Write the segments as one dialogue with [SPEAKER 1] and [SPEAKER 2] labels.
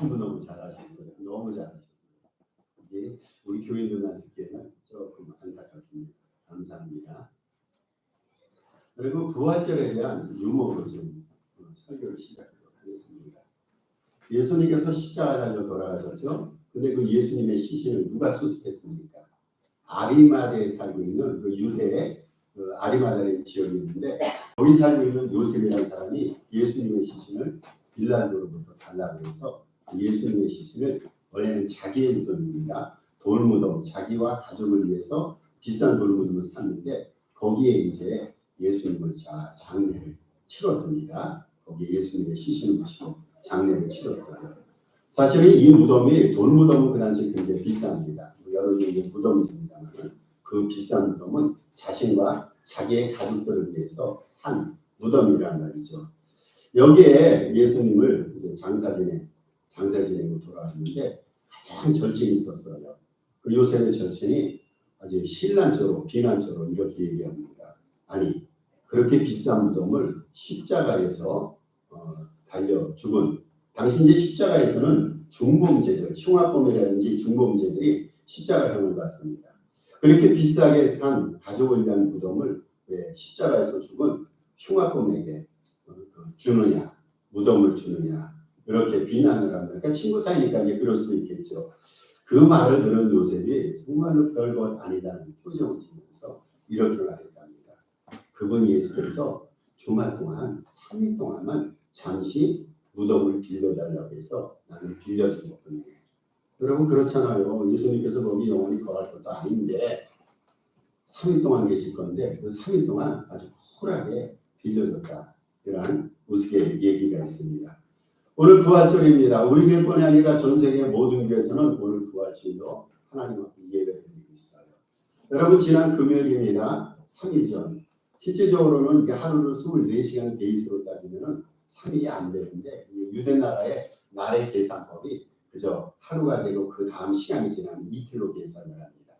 [SPEAKER 1] 너무너무 잘하셨어요. 너무 잘하셨어요. 이게 우리 교인들만 듣기에는 조금 안타깝습니다. 감사합니다. 그리고 부활절에 대한 유머로 좀 설교를 시작하도록 하겠습니다. 예수님께서 십자가 달려 돌아가셨죠. 근데 그 예수님의 시신을 누가 수습했습니까? 아리마다에 살고 있는 그 유대의 아리마다라는 지역이 있는데 거기 살고 있는 요셉이라는 사람이 예수님의 시신을 빌라도로부터 달라고 해서 예수님의 시신을 원래는 자기의 무덤입니다. 돌무덤, 자기와 가족을 위해서 비싼 돌무덤을 샀는데 거기에 이제 예수님을 장례를 치렀습니다. 거기에 예수님의 시신을 묻히고 장례를 치렀어요. 사실은 이 무덤이 돌무덤은 그 당시에 굉장히 비쌉니다. 여러 개의 무덤이 있습니다만 그 비싼 무덤은 자신과 자기의 가족들을 위해서 산 무덤이란 말이죠. 여기에 예수님을 이제 장사 지내고 돌아왔는데 가장 절친이 있었어요. 그 요셉의 절친이 아주 신란조로 비난조로 이렇게 얘기합니다. 아니 그렇게 비싼 무덤을 십자가에서 달려 죽은 당시 이제 십자가에서는 중범죄들, 흉악범이라든지 중범죄들이 십자가형을 받습니다. 그렇게 비싸게 산 가족을 위한 무덤을 왜 십자가에서 죽은 흉악범에게 주느냐, 무덤을 주느냐 이렇게 비난을 합니다. 그러니까 친구 사이니까 이제 그럴 수도 있겠죠. 그 말을 들은 요셉이 정말로 별것 아니다는 표정을 지면서 이렇게 말했답니다. 그분 예수께서 주말 동안 3일 동안만 잠시 무덤을 빌려달라고 해서 나는 빌려준 것뿐이네. 여러분 그렇잖아요. 예수님께서 거기 영원히 거할 것도 아닌데 3일 동안 계실 건데 그 3일 동안 아주 쿨하게 빌려줬다. 이런 우스개 얘기가 있습니다. 오늘 부활절입니다. 우리 교회뿐이 아니라 전 세계 모든 교회에서는 오늘 부활절로 하나님 앞에 예배를 드리고 있어요. 여러분 지난 금요일입니다. 3일 전. 실질적으로는 하루를 24시간 베이스로 따지면 3일이 안 되는데 유대 나라의 날의 계산법이 그저 하루가 되고 그 다음 시간이 지나면 이틀로 계산을 합니다.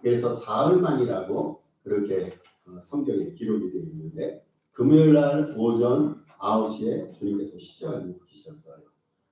[SPEAKER 1] 그래서 사흘만이라고 그렇게 성경에 기록이 되어 있는데 금요일 날 오전 9시에 주님께서 십자가에 묵히셨어요.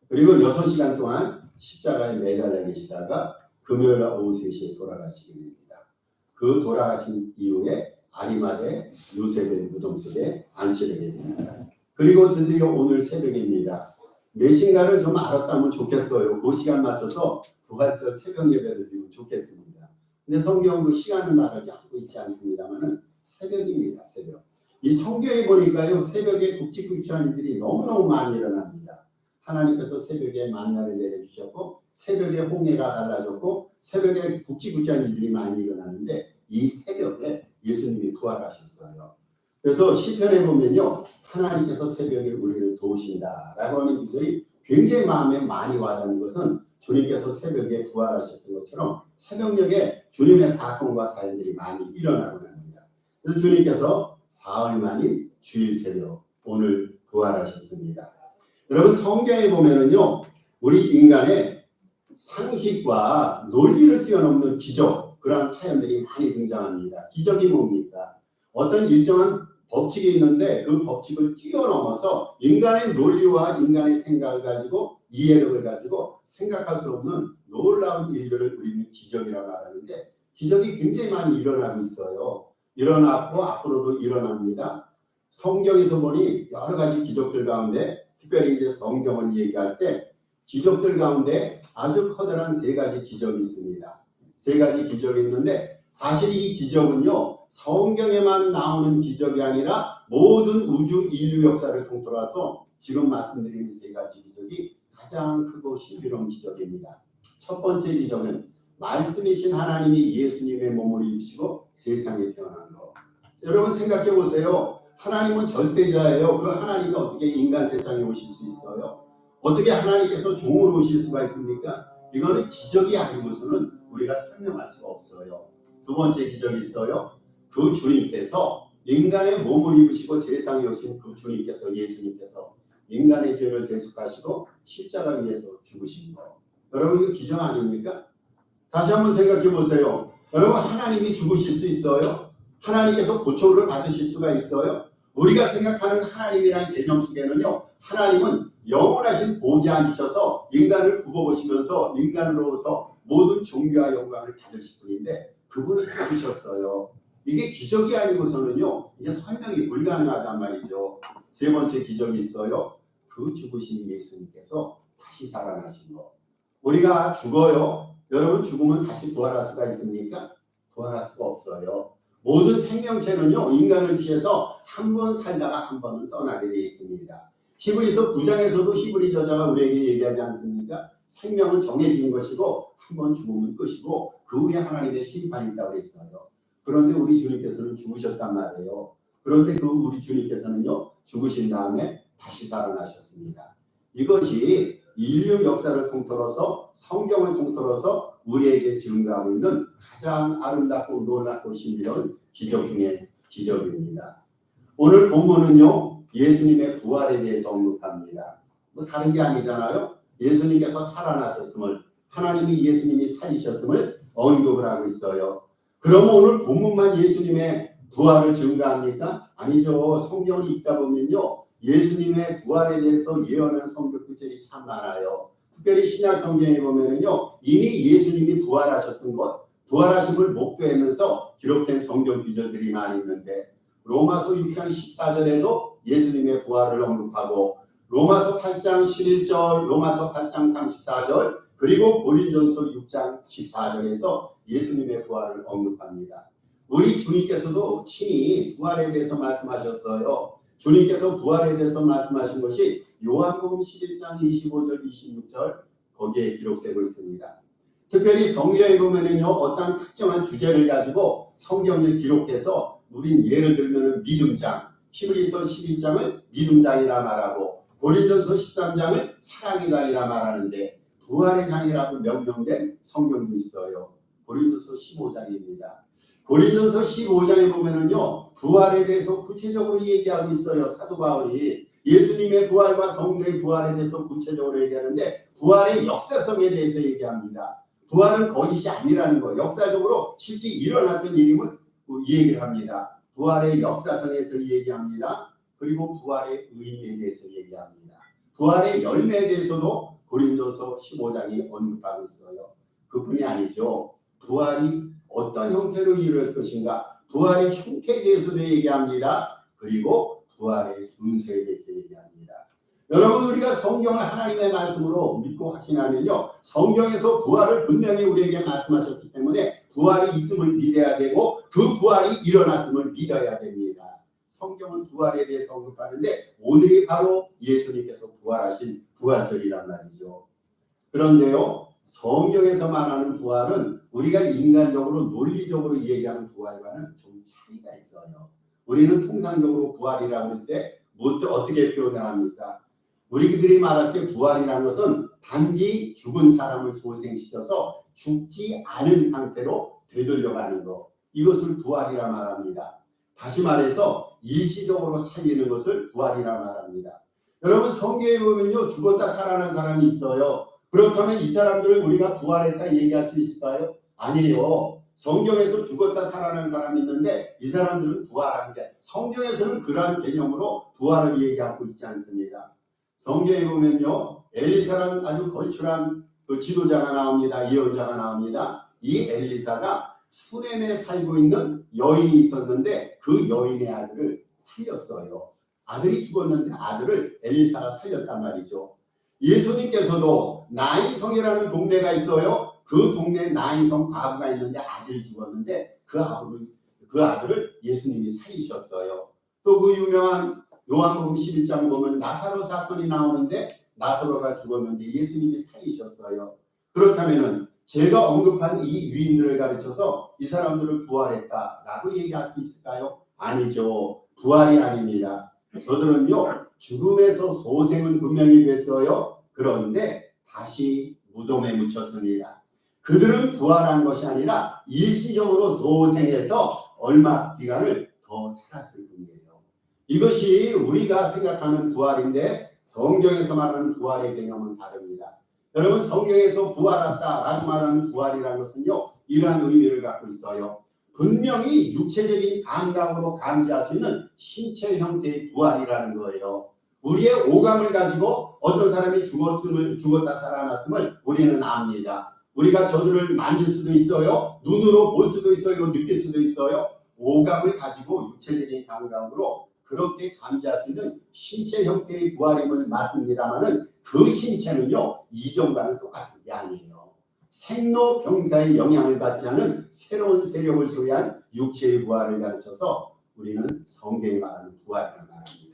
[SPEAKER 1] 그리고 6시간 동안 십자가에 매달려 계시다가 금요일 날 오후 3시에 돌아가시게 됩니다. 그 돌아가신 이후에 아리마대 요셉의 무덤 속에 안치되게 됩니다. 그리고 드디어 오늘 새벽입니다. 몇 시간을 좀 알았다면 좋겠어요. 그 시간 맞춰서 부활절 새벽 예배를 드리면 좋겠습니다. 근데 성경은 그 시간을 말하지 않고 있지 않습니다만 새벽입니다. 새벽. 이 성경에 보니까요. 새벽에 굵직굵직한 일들이 너무너무 많이 일어납니다. 하나님께서 새벽에 만나를 내려주셨고 새벽에 홍해가 갈라졌고 새벽에 굵직굵직한 일들이 많이 일어나는데 이 새벽에 예수님이 부활하셨어요. 그래서 시편에 보면요. 하나님께서 새벽에 우리를 도우신다라고 하는 구절이 굉장히 마음에 많이 와닿는 것은 주님께서 새벽에 부활하셨던 것처럼 새벽녘에 주님의 사건과 사연들이 많이 일어나고 합니다. 그래서 주님께서 사흘 만인 주일 새벽 오늘 부활하셨습니다. 여러분 성경에 보면은요. 우리 인간의 상식과 논리를 뛰어넘는 기적 그러한 사연들이 많이 등장합니다. 기적이 뭡니까? 어떤 일정한 법칙이 있는데 그 법칙을 뛰어넘어서 인간의 논리와 인간의 생각을 가지고 이해력을 가지고 생각할 수 없는 놀라운 일들을 우리는 기적이라고 말하는데 기적이 굉장히 많이 일어나고 있어요. 일어났고 앞으로도 일어납니다. 성경에서 보니 여러 가지 기적들 가운데 특별히 이제 성경을 얘기할 때 기적들 가운데 아주 커다란 3가지 기적이 있습니다. 3가지 기적이 있는데 사실 이 기적은요. 성경에만 나오는 기적이 아니라 모든 우주 인류 역사를 통틀어서 지금 말씀드린 3가지 기적이 가장 크고 신비로운 기적입니다. 첫 번째 기적은 말씀이신 하나님이 예수님의 몸을 입으시고 세상에 태어난 것. 여러분 생각해 보세요. 하나님은 절대자예요. 그 하나님이 어떻게 인간 세상에 오실 수 있어요? 어떻게 하나님께서 종으로 오실 수가 있습니까? 이거는 기적이 아니고서는 우리가 설명할 수가 없어요. 두 번째 기적이 있어요. 그 주님께서 인간의 몸을 입으시고 세상에 오신 그 주님께서 예수님께서 인간의 죄를 대속하시고 십자가 위에서 죽으신 거. 여러분 이거 기적 아닙니까? 다시 한번 생각해 보세요. 여러분 하나님이 죽으실 수 있어요? 하나님께서 고초를 받으실 수가 있어요? 우리가 생각하는 하나님이라는 개념 속에는요. 하나님은 영원하신 보좌에 앉으셔서 인간을 굽어보시면서 인간으로부터 모든 존귀와 영광을 받으실 분인데 그분이 죽으셨어요. 이게 기적이 아니고서는요, 이게 설명이 불가능하단 말이죠. 세 번째 기적이 있어요. 그 죽으신 예수님께서 다시 살아나신 거. 우리가 죽어요. 여러분 죽으면 다시 부활할 수가 있습니까? 부활할 수가 없어요. 모든 생명체는요, 인간을 취해서 한 번 살다가 한 번은 떠나게 되어 있습니다. 히브리서 9장에서도 히브리 저자가 우리에게 얘기하지 않습니까? 생명은 정해진 것이고 한 번 죽으면 끝이고 그 후에 하나님의 심판이 있다고 했어요. 그런데 우리 주님께서는 죽으셨단 말이에요. 그런데 그 우리 주님께서는요, 죽으신 다음에 다시 살아나셨습니다. 이것이 인류 역사를 통틀어서 성경을 통틀어서 우리에게 증거하고 있는 가장 아름답고 놀랍고 신비로운 기적 중의 기적입니다. 오늘 본문은요, 예수님의 부활에 대해서 언급합니다. 뭐 다른 게 아니잖아요. 예수님께서 살아나셨음을, 하나님이 예수님이 살리셨음을 언급을 하고 있어요. 그러면 오늘 본문만 예수님의 부활을 증거합니까? 아니죠. 성경을 읽다 보면요, 예수님의 부활에 대해서 예언한 성경 구절이 참 많아요. 특별히 신약 성경에 보면은요, 이미 예수님이 부활하셨던 것, 부활하심을 목도하면서 기록된 성경 구절들이 많이 있는데, 로마서 6장 14절에도 예수님의 부활을 언급하고, 로마서 8장 11절, 로마서 8장 34절, 그리고 고린전서 6장 14절에서 예수님의 부활을 언급합니다. 우리 주님께서도 친히 부활에 대해서 말씀하셨어요. 주님께서 부활에 대해서 말씀하신 것이 요한복음 11장 25절 26절 거기에 기록되고 있습니다. 특별히 성경에 보면은요, 어떤 특정한 주제를 가지고 성경을 기록해서 우린 예를 들면은 믿음장, 히브리서 11장을 믿음장이라 말하고 고린전서 13장을 사랑의 장이라 말하는데 부활의 장이라고 명명된 성경도 있어요. 고린도서 15장입니다. 고린도서 15장에 보면은요, 부활에 대해서 구체적으로 얘기하고 있어요. 사도 바울이 예수님의 부활과 성도의 부활에 대해서 구체적으로 얘기하는데 부활의 역사성에 대해서 얘기합니다. 부활은 거짓이 아니라는 거, 역사적으로 실제 일어났던 일임을 얘기를 합니다. 부활의 역사성에서 얘기합니다. 그리고 부활의 의미에 대해서 얘기합니다. 부활의 열매에 대해서도 고린도서 15장이 언급하고 있어요. 그뿐이 아니죠. 부활이 어떤 형태로 이루어질 것인가, 부활의 형태에 대해서도 얘기합니다. 그리고 부활의 순서에 대해서 얘기합니다. 여러분, 우리가 성경을 하나님의 말씀으로 믿고 확신하면요, 성경에서 부활을 분명히 우리에게 말씀하셨기 때문에 부활이 있음을 믿어야 되고 그 부활이 일어났음을 믿어야 됩니다. 성경은 부활에 대해서 언급하는데 오늘이 바로 예수님께서 부활하신 부활절이란 말이죠. 그런데요, 성경에서 말하는 부활은 우리가 인간적으로 논리적으로 얘기하는 부활과는 좀 차이가 있어요. 우리는 통상적으로 부활이라고 할 때 어떻게 표현을 합니까? 우리들이 말할 때 부활이라는 것은 단지 죽은 사람을 소생시켜서 죽지 않은 상태로 되돌려가는 것, 이것을 부활이라 말합니다. 다시 말해서 일시적으로 살리는 것을 부활이라 말합니다. 여러분, 성경에 보면요, 죽었다 살아난 사람이 있어요. 그렇다면 이 사람들을 우리가 부활했다 얘기할 수 있을까요? 아니에요. 성경에서 죽었다 살아난 사람이 있는데 이 사람들은 부활한 게, 성경에서는 그러한 개념으로 부활을 얘기하고 있지 않습니다. 성경에 보면요, 엘리사라는 아주 걸출한 그 지도자가 나옵니다. 예언자가 나옵니다. 이 엘리사가 수넴에 살고 있는 여인이 있었는데 그 여인의 아들을 살렸어요. 아들이 죽었는데 아들을 엘리사가 살렸단 말이죠. 예수님께서도 나인성이라는 동네가 있어요. 그 동네에 나인성 과부가 있는데 아들이 죽었는데 그 아들을 예수님이 살리셨어요. 또 그 유명한 요한복음 11장 보면 나사로 사건이 나오는데 나사로가 죽었는데 예수님이 살리셨어요. 그렇다면은 제가 언급한 이 위인들을 가르쳐서 이 사람들을 부활했다라고 얘기할 수 있을까요? 아니죠. 부활이 아닙니다. 저들은요, 죽음에서 소생은 분명히 됐어요. 그런데 다시 무덤에 묻혔습니다. 그들은 부활한 것이 아니라 일시적으로 소생해서 얼마 기간을 더 살았을 뿐이에요. 이것이 우리가 생각하는 부활인데 성경에서 말하는 부활의 개념은 다릅니다. 여러분, 성경에서 부활했다라고 말하는 부활이라는 것은요, 이러한 의미를 갖고 있어요. 분명히 육체적인 감각으로 감지할 수 있는 신체 형태의 부활이라는 거예요. 우리의 오감을 가지고 어떤 사람이 죽었다 살아났음을 우리는 압니다. 우리가 저들을 만질 수도 있어요. 눈으로 볼 수도 있어요. 느낄 수도 있어요. 오감을 가지고 육체적인 감각으로 그렇게 감지할 수 있는 신체 형태의 부활임을 맞습니다만은 그 신체는요 이전과는 똑같은 게 아니에요. 생로병사의 영향을 받지 않은 새로운 세력을 소유한 육체의 부활을 가르쳐서 우리는 성경이 말하는 부활이라고 말합니다.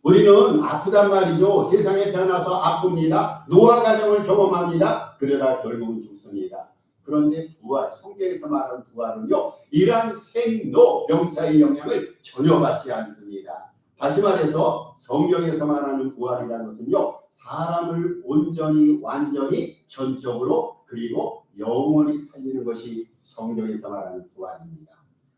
[SPEAKER 1] 우리는 아프단 말이죠. 세상에 태어나서 아픕니다. 노화 과정을 경험합니다. 그러다 결국은 죽습니다. 그런데 부활, 성경에서 말하는 부활은요 이러한 생로병사의 영향을 전혀 받지 않습니다. 다시 말해서 성경에서 말하는 부활이라는 것은요 사람을 온전히 완전히 전적으로 그리고 영원히 살리는 것이 성경에서 말하는 부활입니다.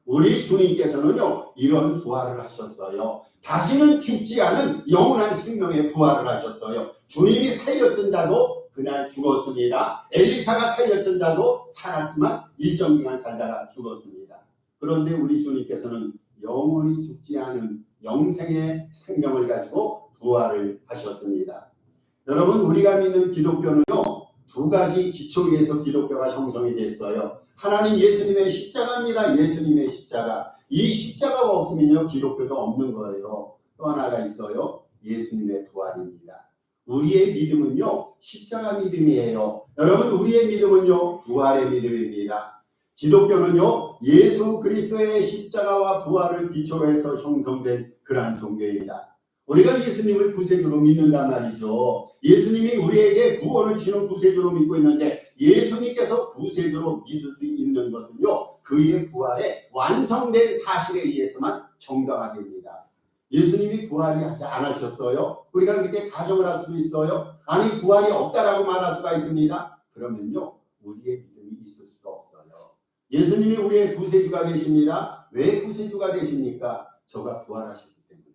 [SPEAKER 1] 우리 주님께서는요 이런 부활을 하셨어요. 다시는 죽지 않은 영원한 생명의 부활을 하셨어요. 주님이 살렸던 자도 그날 죽었습니다. 엘리사가 살렸던 자도 살았지만 일정 기간 살다가 죽었습니다. 그런데 우리 주님께서는 영원히 죽지 않은 영생의 생명을 가지고 부활을 하셨습니다. 여러분 우리가 믿는 기독교는요 두 가지 기초 위에서 기독교가 형성이 됐어요. 하나는 예수님의 십자가입니다. 예수님의 십자가. 이 십자가가 없으면요 기독교도 없는 거예요. 또 하나가 있어요. 예수님의 부활입니다. 우리의 믿음은요 십자가 믿음이에요. 여러분 우리의 믿음은요 부활의 믿음입니다. 기독교는요 예수 그리스도의 십자가와 부활을 기초로 해서 형성된 그러한 종교입니다. 우리가 예수님을 구세주로 믿는단 말이죠. 예수님이 우리에게 구원을 주는 구세주로 믿고 있는데 예수님께서 구세주로 믿을 수 있는 것은요 그의 부활에 완성된 사실에 의해서만 정당화됩니다. 예수님이 부활이 안 하셨어요? 우리가 그렇게 가정을 할 수도 있어요. 아니 부활이 없다라고 말할 수가 있습니다. 그러면요 우리의 믿음이 있을 수가 없어요. 예수님이 우리의 구세주가 되십니다. 왜 구세주가 되십니까? 저가 부활하셨기 때문에.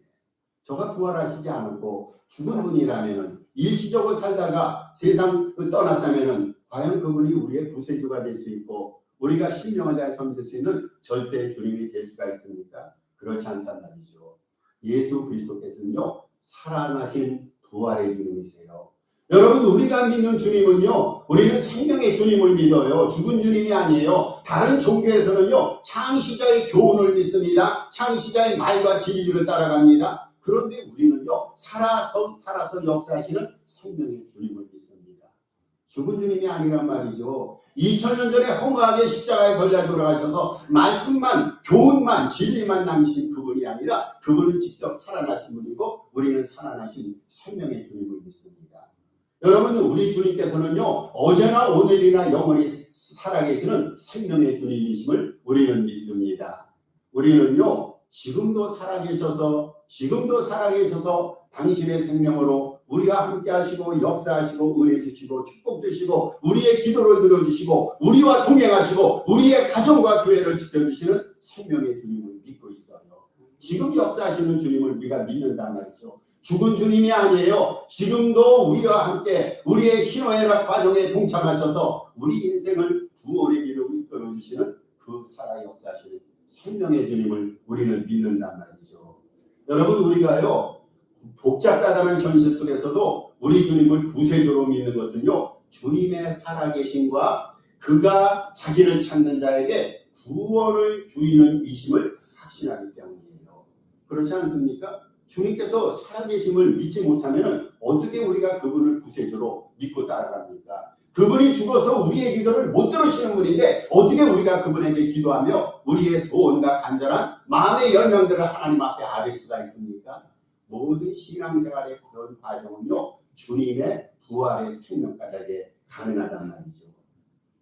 [SPEAKER 1] 저가 부활하시지 않았고 죽은 분이라면 일시적으로 살다가 세상 떠났다면 과연 그분이 우리의 구세주가 될 수 있고 우리가 신명을 다해서 믿을 수 있는 절대 주님이 될 수가 있습니까? 그렇지 않단 말이죠. 예수 그리스도께서는요 살아나신 부활의 주님이세요. 여러분 우리가 믿는 주님은요 우리는 생명의 주님을 믿어요. 죽은 주님이 아니에요. 다른 종교에서는요 창시자의 교훈을 믿습니다. 창시자의 말과 진리를 따라갑니다. 그런데 우리는요 살아서 역사하시는 생명의 주님을 믿습니다. 죽은 주님이 아니란 말이죠. 2000년 전에 허무하게 십자가에 걸려 돌아가셔서 말씀만 교훈만 진리만 남기신 그분이 아니라 그분은 직접 살아나신 분이고 우리는 살아나신 생명의 주님을 믿습니다. 여러분 우리 주님께서는요 어제나 오늘이나 영원히 살아계시는 생명의 주님이심을 우리는 믿습니다. 우리는요 지금도 살아계셔서 당신의 생명으로 우리와 함께 하시고 역사하시고 은혜 주시고 축복 주시고 우리의 기도를 들어주시고 우리와 동행하시고 우리의 가정과 교회를 지켜주시는 생명의 주님을 믿고 있어요. 지금 역사하시는 주님을 우리가 믿는단 말이죠. 죽은 주님이 아니에요. 지금도 우리와 함께 우리의 희노애락 과정에 동참하셔서 우리 인생을 구원의 길로 이끌어주시는 그 살아 역사하시는 생명의 주님을 우리는 믿는단 말이죠. 여러분 우리가요 복잡하다는 현실 속에서도 우리 주님을 구세주로 믿는 것은요 주님의 살아계심과 그가 자기를 찾는 자에게 구원을 주이는 이심을 확신하기 때문이에요. 그렇지 않습니까? 주님께서 살아계심을 믿지 못하면 어떻게 우리가 그분을 구세주로 믿고 따라갑니까? 그분이 죽어서 우리의 기도를 못 들으시는 분인데 어떻게 우리가 그분에게 기도하며 우리의 소원과 간절한 마음의 열명들을 하나님 앞에 아뢰 수가 있습니까? 모든 신앙생활의 그런 과정은요 주님의 부활의 생명까지 가능하단 말이죠.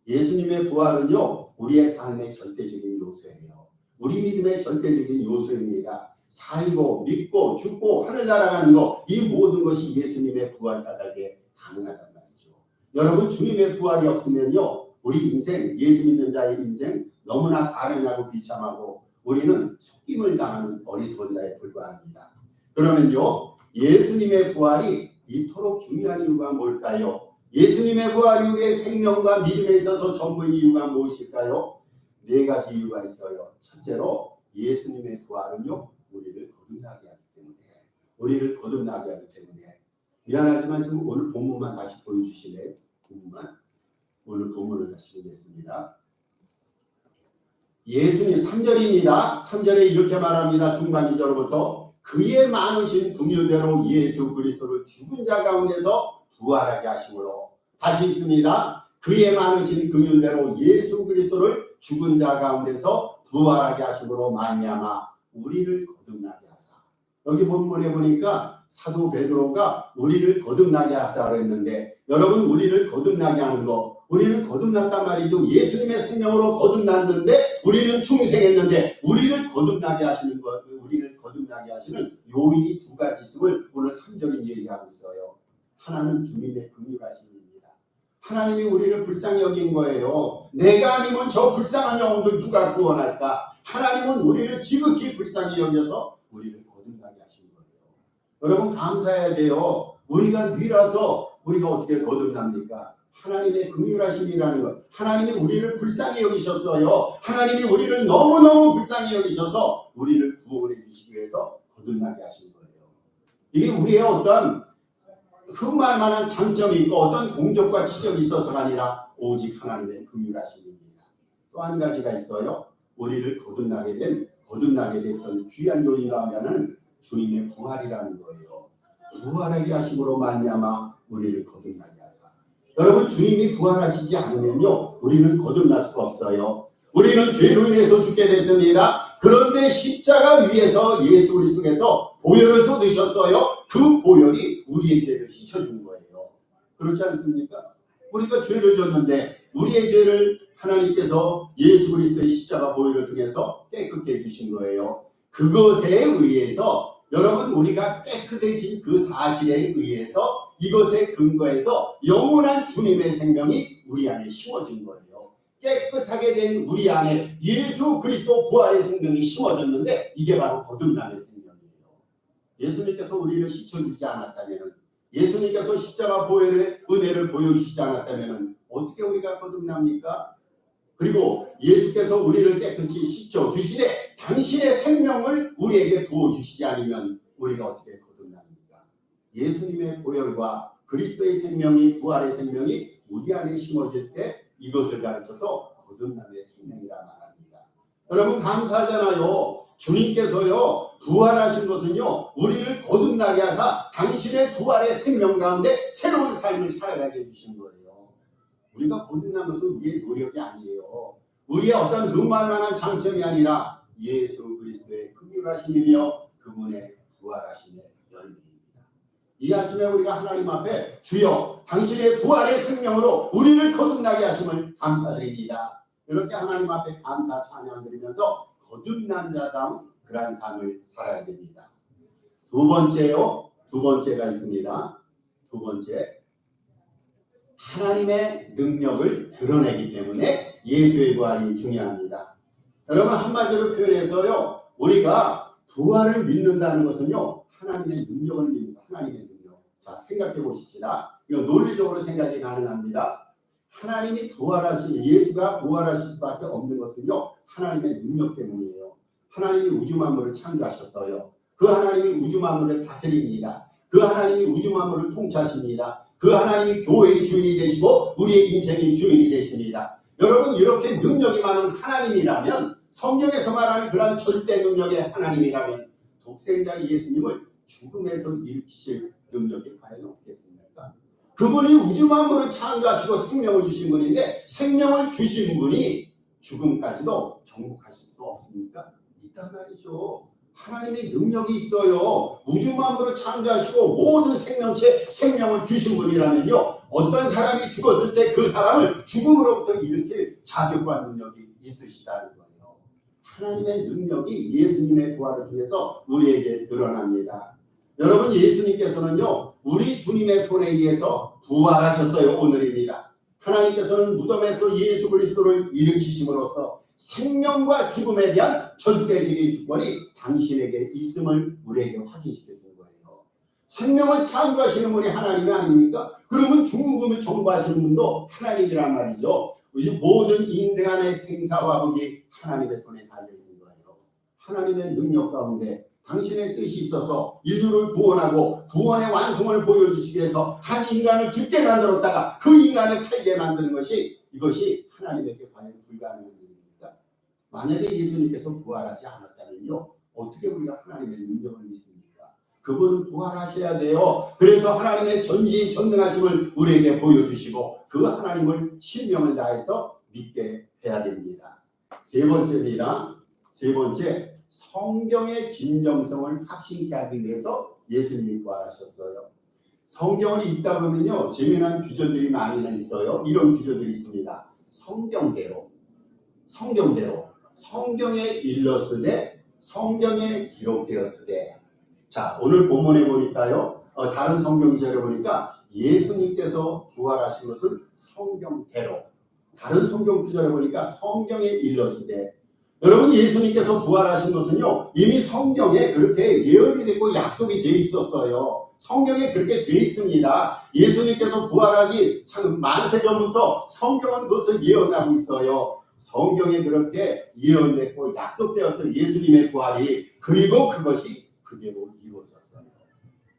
[SPEAKER 1] 예수님의 부활은요 우리의 삶의 절대적인 요소예요. 우리 믿음의 절대적인 요소입니다. 살고 믿고 죽고 하늘 날아가는 것 이 모든 것이 예수님의 부활까지 가능하단 말이죠. 여러분 주님의 부활이 없으면요 우리 인생 예수 믿는 자의 인생 너무나 가련하고 비참하고 우리는 속임을 당하는 어리석은 자에 불과합니다. 그러면요 예수님의 부활이 이토록 중요한 이유가 뭘까요? 예수님의 부활이 우리의 생명과 믿음에 있어서 전부인 이유가 무엇일까요? 네 가지 이유가 있어요. 첫째로 예수님의 부활은요 우리를 거듭나게 하기 때문에 우리를 거듭나게 하기 때문에. 미안하지만 지금 오늘 본문만 다시 보여주실래요? 오늘 본문을 다시 보겠습니다. 예수님 3절입니다. 3절에 이렇게 말합니다. 중반 2절부터 그의 많으신 긍휼대로 예수 그리스도를 죽은 자 가운데서 부활하게 하심으로. 다시 있습니다. 그의 많으신 긍휼대로 예수 그리스도를 죽은 자 가운데서 부활하게 하심으로 말미암아 우리를 거듭나게 하사. 여기 본문에 보니까 사도 베드로가 우리를 거듭나게 하사로 했는데, 여러분 우리를 거듭나게 하는 거, 우리는 거듭났단 말이죠. 예수님의 생명으로 거듭났는데 우리는 충생했는데 우리를 거듭나게 하시는 것, 우리를 거듭나게 하시는 요인이 두 가지 있음을 오늘 3절은 얘기하고 있어요. 하나는 주님의 긍휼하심입니다. 하나님이 우리를 불쌍히 여긴 거예요. 내가 아니면 저 불쌍한 영혼들 누가 구원할까? 하나님은 우리를 지극히 불쌍히 여겨서 우리를 거듭나게 하신 거예요. 여러분 감사해야 돼요. 우리가 뉘라서 우리가 어떻게 거듭납니까? 하나님의 긍휼하심이라는 것. 하나님이 우리를 불쌍히 여기셨어요. 하나님이 우리를 너무너무 불쌍히 여기셔서 우리를 구원해 주시기 위해서 거듭나게 하신 거예요. 이게 우리의 어떤 흠말 만한 장점이 있고 어떤 공적과 지적이 있어서가 아니라 오직 하나님의 긍휼하심입니다. 또 한 가지가 있어요. 우리를 거듭나게 됐던 귀한 요인이라 하면은 주님의 부활이라는 거예요. 부활하게 하심으로 말미암아 우리를 거듭나게 하사. 여러분 주님이 부활하시지 않으면요 우리는 거듭날 수가 없어요. 우리는 죄로 인해서 죽게 됐습니다. 그런데 십자가 위에서 예수 그리스도께서 보혈을 쏟으셨어요. 그 보혈이 우리의 죄를 씻어준 거예요. 그렇지 않습니까? 우리가 죄를 졌는데 우리의 죄를 하나님께서 예수 그리스도의 십자가 보혈을 통해서 깨끗게 해주신 거예요. 그것에 의해서 여러분 우리가 깨끗해진 그 사실에 의해서 이것에 근거해서 영원한 주님의 생명이 우리 안에 심어진 거예요. 깨끗하게 된 우리 안에 예수 그리스도 부활의 생명이 심어졌는데 이게 바로 거듭남의 생명이에요. 예수님께서 우리를 씻어주지 않았다면, 예수님께서 십자가 보혈의 은혜를 보여주시지 않았다면 어떻게 우리가 거듭납니까? 그리고 예수께서 우리를 깨끗이 씻어주시되 당신의 생명을 우리에게 부어주시지 않으면 우리가 어떻게 거듭납니까? 예수님의 보혈과 그리스도의 생명이, 부활의 생명이 우리 안에 심어질 때 이것을 가르쳐서 거듭남의 생명이라 말합니다. 여러분 감사하잖아요. 주님께서요 부활하신 것은요 우리를 거듭나게 하사 당신의 부활의 생명 가운데 새로운 삶을 살아가게 해주신 거예요. 우리가 거듭난 것은 우리의 노력이 아니에요. 우리의 어떤 흠말만한 장점이 아니라 예수 그리스도의 긍휼하심이며 그분의 부활하심의 열매입니다. 이 아침에 우리가 하나님 앞에 주여 당신의 부활의 생명으로 우리를 거듭나게 하심을 감사드립니다. 이렇게 하나님 앞에 감사 찬양 드리면서 거듭난 자다운 그러한 삶을 살아야 됩니다. 두 번째가 있습니다. 두 번째, 하나님의 능력을 드러내기 때문에 예수의 부활이 중요합니다. 여러분 한마디로 표현해서요 우리가 부활을 믿는다는 것은요 하나님의 능력을 믿는다. 하나님의 능력. 자 생각해 보십시다. 이거 논리적으로 생각이 가능합니다. 하나님이 부활하신, 예수가 부활하실 수밖에 없는 것은요 하나님의 능력 때문이에요. 하나님이 우주 만물을 창조하셨어요. 그 하나님이 우주 만물을 다스립니다. 그 하나님이 우주 만물을 통치하십니다. 그 하나님이 교회의 주인이 되시고 우리의 인생의 주인이 되십니다. 여러분 이렇게 능력이 많은 하나님이라면, 성경에서 말하는 그런 절대 능력의 하나님이라면 독생자 예수님을 죽음에서 일으키실 능력이 과연 없겠습니까? 그분이 우주 만물을 창조하시고 생명을 주신 분인데 생명을 주신 분이 죽음까지도 정복하실 수 없습니까? 있단 말이죠. 하나님의 능력이 있어요. 우주 만물을 창조하시고 모든 생명체 생명을 주신 분이라면요 어떤 사람이 죽었을 때 그 사람을 죽음으로부터 일으킬 자격과 능력이 있으시다는 거예요. 하나님의 능력이 예수님의 부활을 통해서 우리에게 드러납니다. 여러분 예수님께서는요 우리 주님의 손에 의해서 부활하셨어요. 오늘입니다. 하나님께서는 무덤에서 예수 그리스도를 일으키심으로써 생명과 죽음에 대한 절대적인 주권이 당신에게 있음을 우리에게 확인시켜 준 거예요. 생명을 창조하시는 분이 하나님이 아닙니까? 그러면 죽음을 정부하시는 분도 하나님이란 말이죠. 모든 인생 안의 생사와 복이 하나님의 손에 달려 있는 거예요. 하나님의 능력 가운데 당신의 뜻이 있어서 인류를 구원하고 구원의 완성을 보여주시기 위해서 한 인간을 죽게 만들었다가 그 인간을 살게 만드는 것이 이것이 하나님에게 과연 불가능한 일입니까? 만약에 예수님께서 부활하지 않았다면요, 어떻게 우리가 하나님의 능력을 믿습니까? 그분은 부활하셔야 돼요. 그래서 하나님의 전지전능하심을 우리에게 보여주시고 그 하나님을 신명을 다해서 믿게 해야 됩니다. 세 번째입니다. 세 번째, 성경의 진정성을 확신케 하기 위해서 예수님이 부활하셨어요. 성경을 읽다 보면요, 재미난 규절들이 많이 있어요. 이런 규절들이 있습니다. 성경대로, 성경에 일렀으되 성경에 기록되었으되. 자, 오늘 본문에 보니까요, 다른 성경 기절에 보니까 예수님께서 부활하신 것은 성경대로, 다른 성경 구절에 보니까 성경에 일렀으되. 여러분, 예수님께서 부활하신 것은요, 이미 성경에 그렇게 예언이 됐고 약속이 돼 있었어요. 성경에 그렇게 돼 있습니다. 예수님께서 부활하기 참 만세 전부터 성경은 그것을 예언하고 있어요. 성경에 그렇게 예언됐고 약속되었어요. 예수님의 부활이. 그리고 그것이 그대로 이루어졌어요.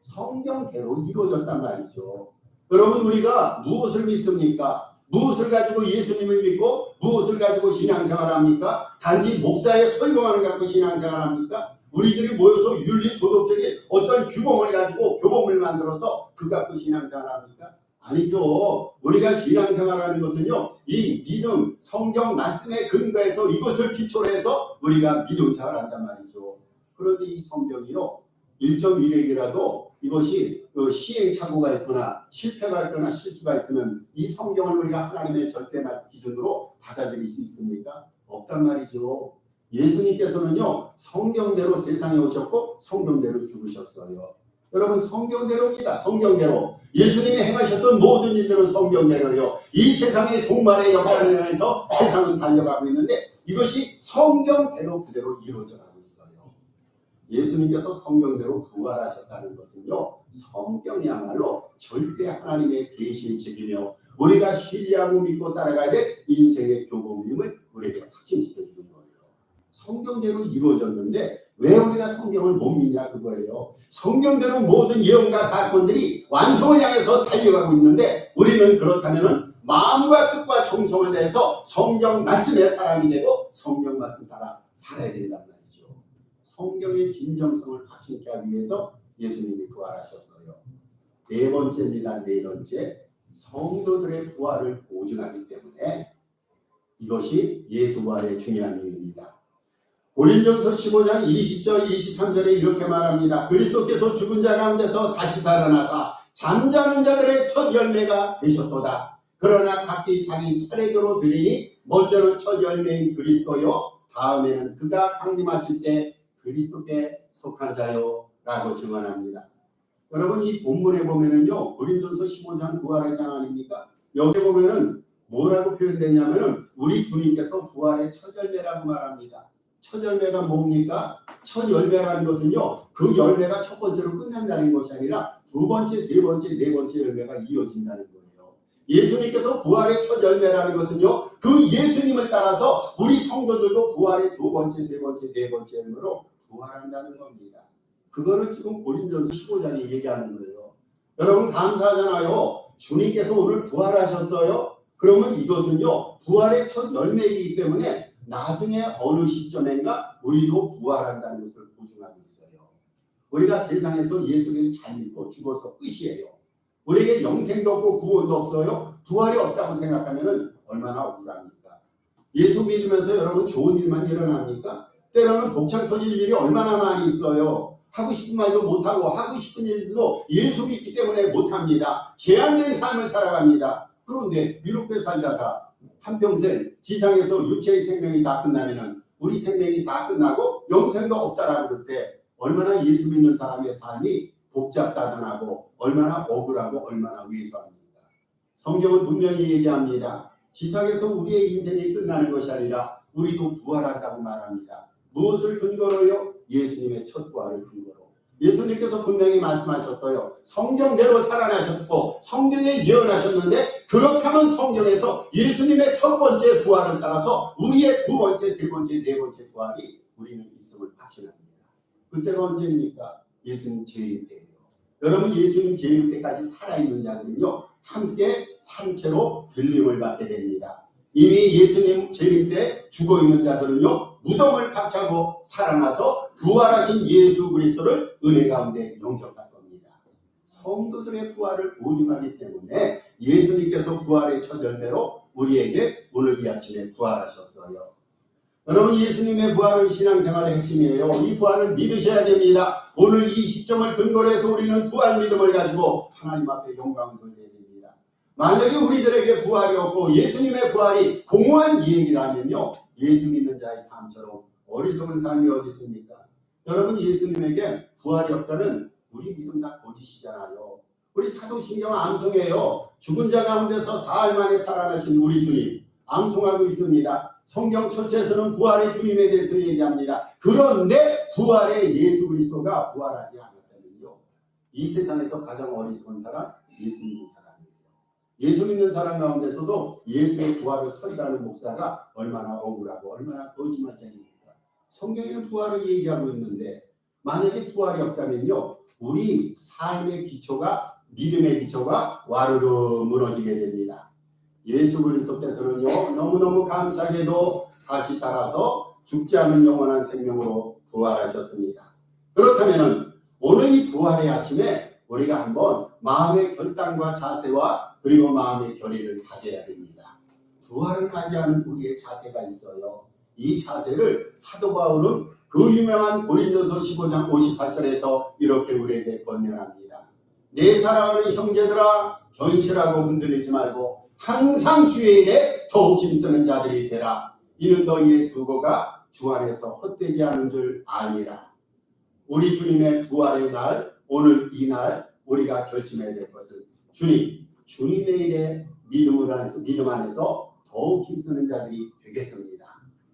[SPEAKER 1] 성경대로 이루어졌단 말이죠. 여러분, 우리가 무엇을 믿습니까? 무엇을 가지고 예수님을 믿고 무엇을 가지고 신앙생활합니까? 단지 목사의 설교만을 갖고 신앙생활합니까? 우리들이 모여서 윤리 도덕적인 어떤 규범을 가지고 교범을 만들어서 그 갖고 신앙생활합니까? 아니죠. 우리가 신앙생활하는 것은요, 이 믿음, 성경 말씀에 근거해서 이것을 기초로 해서 우리가 믿음 생활한단 말이죠. 그런데 이 성경이요, 1.1핵이라도 이것이 시행착오가 있거나 실패가 있거나 실수가 있으면 이 성경을 우리가 하나님의 절대 기준으로 받아들일 수 있습니까? 없단 말이죠. 예수님께서는요, 성경대로 세상에 오셨고 성경대로 죽으셨어요. 여러분, 성경대로입니다. 성경대로. 예수님이 행하셨던 모든 일들은 성경대로요. 이 세상의 종말의 역사를 향해서 세상은 달려가고 있는데 이것이 성경대로 그대로 이루어져 가고 있어요. 예수님께서 성경대로 부활하셨다는 것은요, 성경이야말로 절대 하나님의 계시의 책이며 우리가 신뢰하고 믿고 따라가야 될 인생의 교범임을 우리에게 확증시켜주는 거예요. 성경대로 이루어졌는데 왜 우리가 성경을 못 믿냐 그거예요. 성경대로 모든 예언과 사건들이 완성을 향해서 달려가고 있는데 우리는 그렇다면 마음과 뜻과 정성을 다해서 성경 말씀의 사람이 되고 성경 말씀 따라 살아야 된단 말이죠. 성경의 진정성을 확신케 하기 위해서 예수님이 부활하셨어요. 네 번째입니다. 네 번째, 성도들의 부활을 보증하기 때문에 이것이 예수 부활의 중요한 이유입니다. 고린도전서 15장 20절 23절에 이렇게 말합니다. 그리스도께서 죽은 자 가운데서 다시 살아나사 잠자는 자들의 첫 열매가 되셨도다. 그러나 각기 자기 차례대로 드리니 먼저는 첫 열매인 그리스도요, 다음에는 그가 강림하실 때 그리스도께 속한 자요 라고 증언합니다. 여러분, 이 본문에 보면은요, 고린도전서 15장 부활의 장 아닙니까? 여기 보면은 뭐라고 표현되냐면은 우리 주님께서 부활의 첫 열매라고 말합니다. 첫 열매가 뭡니까? 첫 열매라는 것은요, 그 열매가 첫 번째로 끝난다는 것이 아니라 두 번째, 세 번째, 네 번째 열매가 이어진다는 거예요. 예수님께서 부활의 첫 열매라는 것은요, 그 예수님을 따라서 우리 성도들도 부활의 두 번째, 세 번째, 네 번째 열매로 부활한다는 겁니다. 그거를 지금 고린도전서 15장에 얘기하는 거예요. 여러분, 감사하잖아요. 주님께서 오늘 부활하셨어요. 그러면 이것은요, 부활의 첫 열매이기 때문에 나중에 어느 시점인가 우리도 부활한다는 것을 보증하고 있어요. 우리가 세상에서 예수를 잘 믿고 죽어서 끝이에요. 우리에게 영생도 없고 구원도 없어요. 부활이 없다고 생각하면 얼마나 억울합니까? 예수 믿으면서 여러분 좋은 일만 일어납니까? 때로는 복창 터질 일이 얼마나 많이 있어요. 하고 싶은 말도 못하고 하고 싶은 일도 예수 믿기 때문에 못합니다. 제한된 삶을 살아갑니다. 그런데 이렇게 살다가 한평생 지상에서 육체의 생명이 다 끝나면은 우리 생명이 다 끝나고 영생도 없다라고 그럴 때 얼마나 예수 믿는 사람의 삶이 복잡다단하고 얼마나 억울하고 얼마나 위선합니까? 성경은 분명히 얘기합니다. 지상에서 우리의 인생이 끝나는 것이 아니라 우리도 부활한다고 말합니다. 무엇을 근거로요? 예수님의 첫 부활을 근거로. 예수님께서 분명히 말씀하셨어요. 성경대로 살아나셨고 성경에 예언하셨는데 그렇다면 성경에서 예수님의 첫 번째 부활을 따라서 우리의 두 번째, 세 번째, 네 번째 부활이 우리는 있음을 확신합니다. 그때가 언제입니까? 예수님 재림 때예요. 여러분 예수님 재림 때까지 살아있는 자들은요 함께 산채로 들림을 받게 됩니다. 이미 예수님 재림 때 죽어있는 자들은요 무덤을 박차고 살아나서 부활하신 예수 그리스도를 은혜 가운데 영접할 겁니다. 성도들의 부활을 보증하기 때문에 예수님께서 부활의 첫 열매로 우리에게 오늘 이 아침에 부활하셨어요. 여러분 예수님의 부활은 신앙생활의 핵심이에요. 이 부활을 믿으셔야 됩니다. 오늘 이 시점을 근거로 해서 우리는 부활 믿음을 가지고 하나님 앞에 영광을 돌려야 됩니다. 만약에 우리들에게 부활이 없고 예수님의 부활이 공허한 얘기라면요 예수 믿는 자의 삶처럼 어리석은 삶이 어디 있습니까? 여러분 예수님에게 부활이 없다면 우리 믿음 다 거짓이잖아요. 우리 사도신경 암송해요. 죽은 자 가운데서 사흘 만에 살아나신 우리 주님 암송하고 있습니다. 성경 전체에서는 부활의 주님에 대해서 얘기합니다. 그런데 부활의 예수 그리스도가 부활하지 않았다면요 이 세상에서 가장 어리석은 사람 예수 믿는 사람이에요. 예수 믿는 사람 가운데서도 예수의 부활을 설교하는 목사가 얼마나 억울하고 얼마나 거짓말쟁이입니까? 성경에는 부활을 얘기하고 있는데 만약에 부활이 없다면요 우리 삶의 기초가 믿음의 기초가 와르르 무너지게 됩니다. 예수 그리스도께서는요 너무너무 감사하게도 다시 살아서 죽지 않은 영원한 생명으로 부활하셨습니다. 그렇다면 오늘 이 부활의 아침에 우리가 한번 마음의 결단과 자세와 그리고 마음의 결의를 가져야 됩니다. 부활을 맞이하는 우리의 자세가 있어요. 이 자세를 사도 바울은 그 유명한 고린도서 15장 58절에서 이렇게 우리에게 권면합니다. 내 사랑하는 형제들아 견실하고 흔들리지 말고 항상 주의 일에 더욱 힘쓰는 자들이 되라. 이는 너희의 수고가 주 안에서 헛되지 않은 줄 알미라. 우리 주님의 부활의 날 오늘 이 날 우리가 결심해야 될 것은 주님의 일에 믿음 안에서 더욱 힘쓰는 자들이 되겠습니다.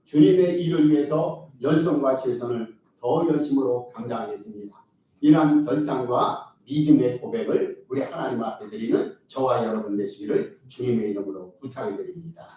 [SPEAKER 1] 주님의 일을 위해서 열성과 최선을 더 열심으로 감당하겠습니다. 이러한 결단과 믿음의 고백을 우리 하나님 앞에 드리는 저와 여러분 되시기를 주님의 이름으로 부탁을 드립니다.